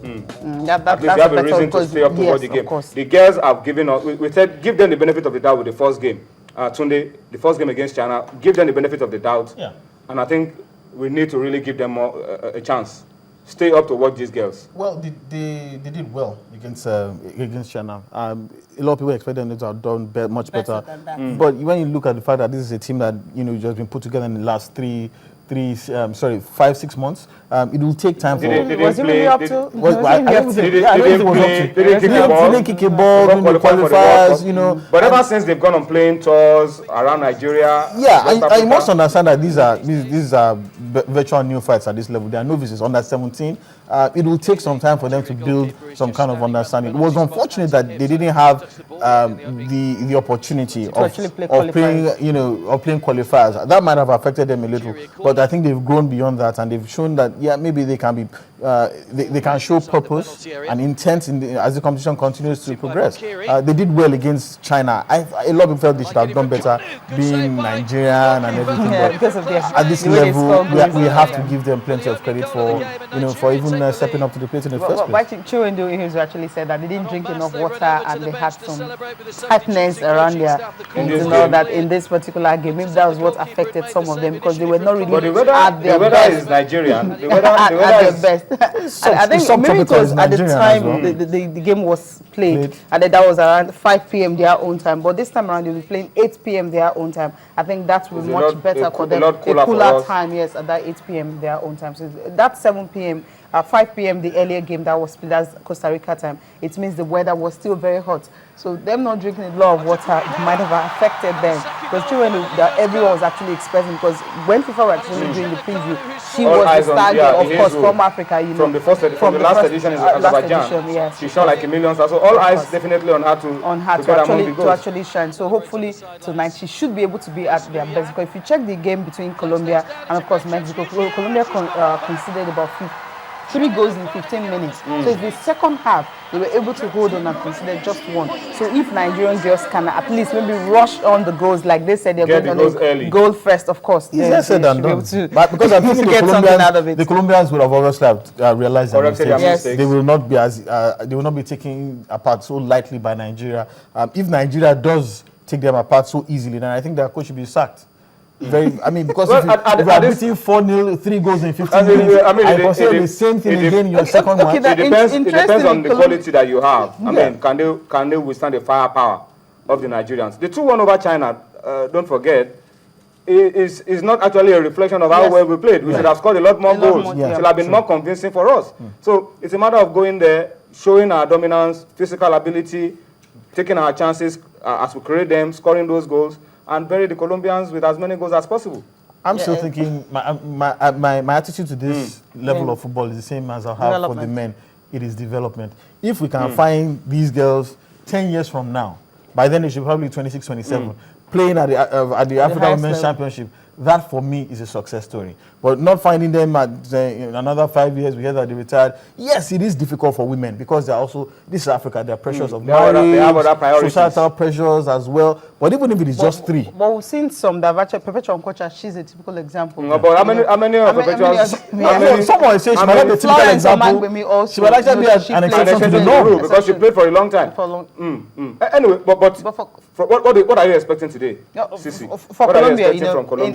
At least they have a reason to stay up to watch the game. The girls have given us, we said give them the benefit of the doubt with the first game. Tunde, the first game against China, give them the benefit of the doubt. Yeah. And I think we need to really give them more a chance. Stay up to watch these girls. Well, they did well against China. A lot of people expect them to have done much better. But when you look at the fact that this is a team that just been put together in the last 5-6 months, it will take time for. Was it really up to? Didn't kick a ball, qualifiers, But ever since they've gone on playing tours around Nigeria. Yeah, I must understand that these are virtual new fights at this level. They are novices under 17. It will take some time for them to build some kind of understanding. It was unfortunate that they didn't have the opportunity of playing, of playing qualifiers. That might have affected them a little, but I think they've grown beyond that, and they've shown that maybe they can be they can show purpose and intent as the competition continues to progress. They did well against China. A lot of people felt they should have done better, being Nigerian and everything. But at this level, we have to give them plenty of credit for even stepping up to the plate in the first place. I think Chiwendu actually said that they didn't drink enough water and they had some tightness around their that in this particular game. Maybe that was what affected some of them because they were not really at their best. The weather is Nigerian. The weather at their best. I think maybe it was at the time the game was played and that was around 5 p.m. their own time. But this time around, they'll be playing 8 p.m. their own time. I think that will be much better for them. A cooler time, yes, at that 8 p.m. their own time. So that 7 p.m. 5 p.m. the earlier game that was played as Costa Rica time, it means the weather was still very hot. So them not drinking a lot of water might have affected them. Because everyone was actually expecting, because when FIFA were actually doing the preview, she was the target, of course, from Africa. From the last edition in Azerbaijan. Yes. She shone like a million stars. So all eyes definitely on her to actually shine. So hopefully tonight she should be able to be at their best. Because if you check the game between Colombia and of course Mexico, Colombia conceded about 3 goals in 15 minutes. So in the second half, they were able to hold on and consider just one. So if Nigerian girls can at least maybe rush on the goals, like they said, they're going to goal first, of course. Easier said than done. But because I think the Colombians would have obviously realized their mistakes. They will not be taken apart so lightly by Nigeria. If Nigeria does take them apart so easily, then I think their coach should be sacked. Because if you are beating 4-0, 3 goals in 15 minutes, I consider the same thing again in your second match. It depends on the quality that you have. Can they withstand the firepower of the Nigerians? The 2-1 over China, don't forget, is not actually a reflection of how well we played. We should have scored a lot more goals. It should have been more convincing for us. So it's a matter of going there, showing our dominance, physical ability, taking our chances as we create them, scoring those goals, and bury the Colombians with as many goals as possible. I'm still thinking my attitude to this level of football is the same as I have for the men. It is development. If we can find these girls 10 years from now, by then they should probably be 26, 27, playing at the African Women's Championship. That for me is a success story. But not finding them at in another 5 years, we hear that they retired. Yes, it is difficult for women because they're also, this is Africa, there are pressures of marriage, they have other priorities, societal pressures as well. But even if it is just 3. But we've seen some that Perpetual Unculture, she's a typical example. No, but how many of Perpetuals? Someone says she might not be a typical example. She might actually be an exception to the norm because she played for a long time. Anyway, but what are you expecting today, Sisi? For Colombia,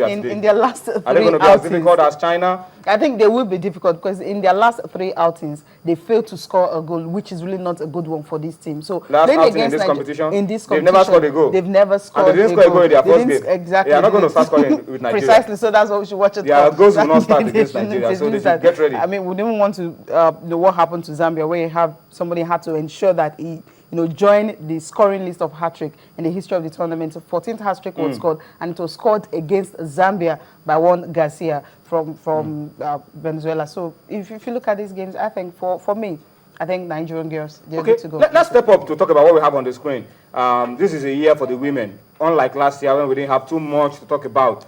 in their last 3 outings, are they going to be as difficult as China? I think they will be difficult because in their last 3 outings, they failed to score a goal, which is really not a good one for this team. So last outing in this competition, they've never scored a goal. They've never scored. And they didn't score a goal in their first game. Exactly. They are not going to start scoring with Nigeria. Precisely. So that's what we should watch it. Their goals will not start against Nigeria. So they should get ready. I mean, we didn't want to know what happened to Zambia, where somebody had to ensure that he join the scoring list of hat-trick in the history of the tournament. So 14th hat-trick was scored, and it was scored against Zambia by Juan Garcia from Venezuela. So if you look at these games, I think for me, I think Nigerian girls, they're good to go. Let's step up to talk about what we have on the screen. This is a year for the women. Unlike last year when we didn't have too much to talk about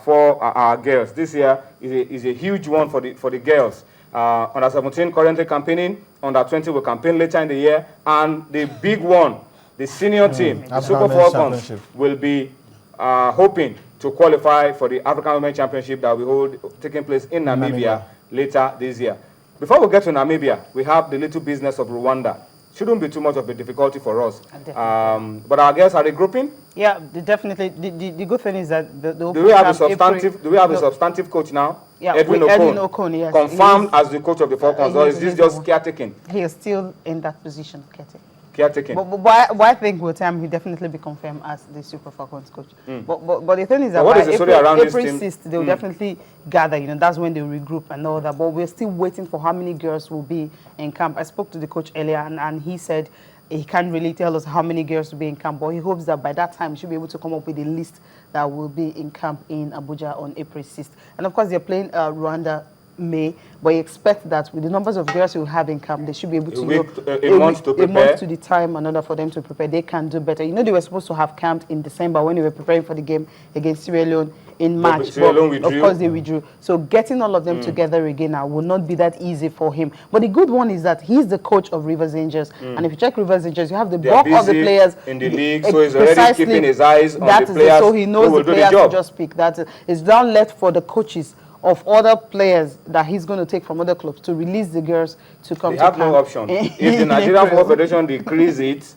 for our girls. This year is a huge one for the girls. Under 17 currently campaigning, under 20 will campaign later in the year, and the big one, the senior team, the Super Falcons, will be hoping to qualify for the African Women's Championship that will taking place in Namibia later this year. Before we get to Namibia, we have the little business of Rwanda. Shouldn't be too much of a difficulty for us. But our girls are regrouping. Yeah, definitely. The good thing is that do we have a substantive? Do we have a substantive coach now? Yeah, Edwin Okon, yes. Confirmed as the coach of the Falcons, or is this just caretaking? He is still in that position, caretaking. But I think with time he'll definitely be confirmed as the Super Falcons coach. But the thing is that by April 6th, they'll definitely gather. You know, that's when they'll regroup and all that. But we're still waiting for how many girls will be in camp. I spoke to the coach earlier, and he said he can't really tell us how many girls will be in camp, but he hopes that by that time he should be able to come up with a list that will be in camp in Abuja on April 6th. And of course, they're playing Rwanda May, but you expect that with the numbers of girls you have in camp, they should be able to a month to prepare. A month to the time in order for them to prepare. They can do better. You know, they were supposed to have camped in December when they were preparing for the game against Sierra Leone in March. But of course, they withdrew. So getting all of them together again now will not be that easy for him. But the good one is that he's the coach of Rivers Angels. And if you check Rivers Angels, you have the bulk of the players in the league, so he's already keeping his eyes on the players. So he knows the players to just pick. That is now left for the coaches of other players that he's going to take from other clubs to release the girls to come to camp. They have no option. If the Nigerian Football Federation decrees it,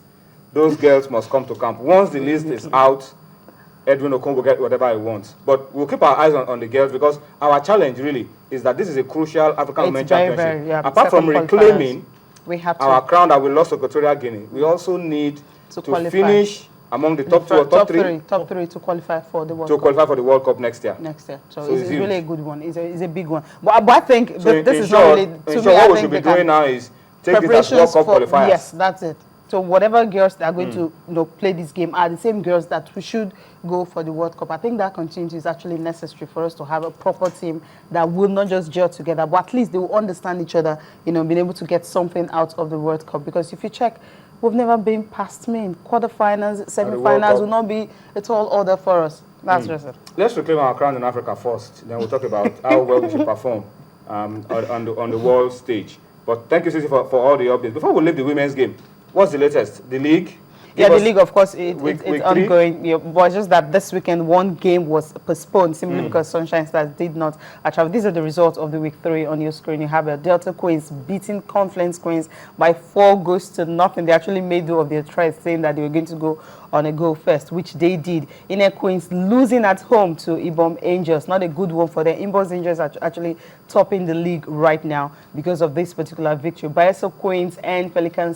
those girls must come to camp. Once the list is out, Edwin Okon will get whatever he wants. But we'll keep our eyes on the girls, because our challenge really is that this is a crucial African Women's Championship. Apart from reclaiming our crown that we lost to Equatorial Guinea, we also need to finish among the top three to qualify for the World Cup. Qualify for the World Cup next year. So it's really a good one. It's a big one. But I think this is not really. What we should be doing now is take this as World Cup qualifiers. Yes, that's it. So whatever girls that are going to play this game are the same girls that we should go for the World Cup. I think that continuity is actually necessary for us to have a proper team that will not just gel together, but at least they will understand each other, you know, being able to get something out of the World Cup. Because if you check, we've never been past in quarterfinals, semi-finals will not be a tall order for us. That's just it. Let's reclaim our crown in Africa first. Then we'll talk about how well we should perform on the world stage. But thank you, Sisi, for all the updates. Before we leave the women's game, what's the latest? The league? Yeah, the league, of course, it's ongoing. Yeah, but just that this weekend, one game was postponed simply because Sunshine Stars did not travel. These are the results of the week 3 on your screen. You have Delta Queens beating Confluence Queens by 4-0. They actually made do of their tries, saying that they were going to go on a goal first, which they did. Inner Queens losing at home to Ibom Angels. Not a good one for them. Ibom Angels are actually topping the league right now because of this particular victory. Bayelsa Queens and Pelican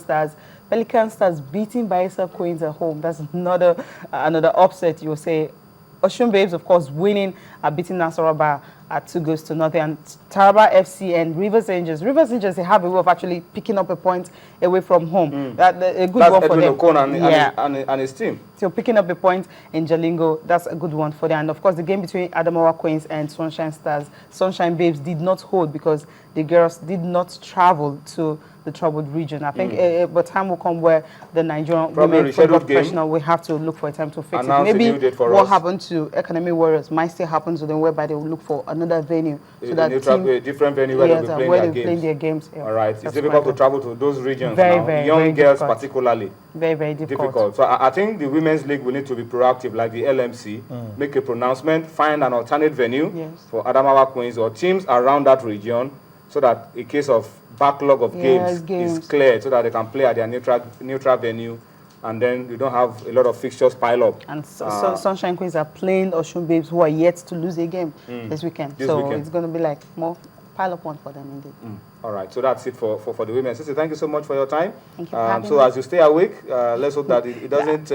Stars beating Bayelsa Queens at home. That's another upset, you will say. Ocean Babes, of course, winning, beating Nasarawa at 2-0. And Taraba FC and Rivers Angels. Rivers Angels, they have a way of actually picking up a point away from home. That's a good one for them. Okon and his team. So picking up a point in Jalingo, that's a good one for them. And of course, the game between Adamawa Queens and Sunshine Stars, Sunshine Babes did not hold because the girls did not travel to the troubled region. I think but time will come where the Nigerian women football professional will have to look for a time to fix it. Maybe what happened to Economy Warriors might still happen to them, whereby they will look for another venue. So that a different venue where they'll be playing their games. All right. It's difficult to travel to those regions now. Young girls particularly. Very, very difficult. So I think the Women's League will need to be proactive, like the LMC, make a pronouncement, find an alternate venue for Adamawa Queens or teams around that region, so that in case of backlog of games is cleared, so that they can play at their neutral venue, and then you don't have a lot of fixtures pile up. And Sunshine Queens are playing Ocean Babes, who are yet to lose a game this weekend. It's going to be like more pile up one for them indeed. All right, so that's it for the women. Sister, thank you so much for your time. Thank you so as you stay awake, let's hope that it doesn't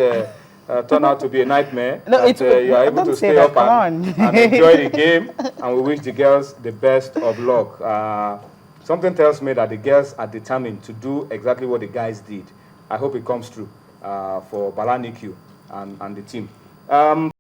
turn out to be a nightmare. No, you are able to stay up and enjoy the game, and we wish the girls the best of luck. Something tells me that the girls are determined to do exactly what the guys did. I hope it comes true for Bala Nikyu and the team.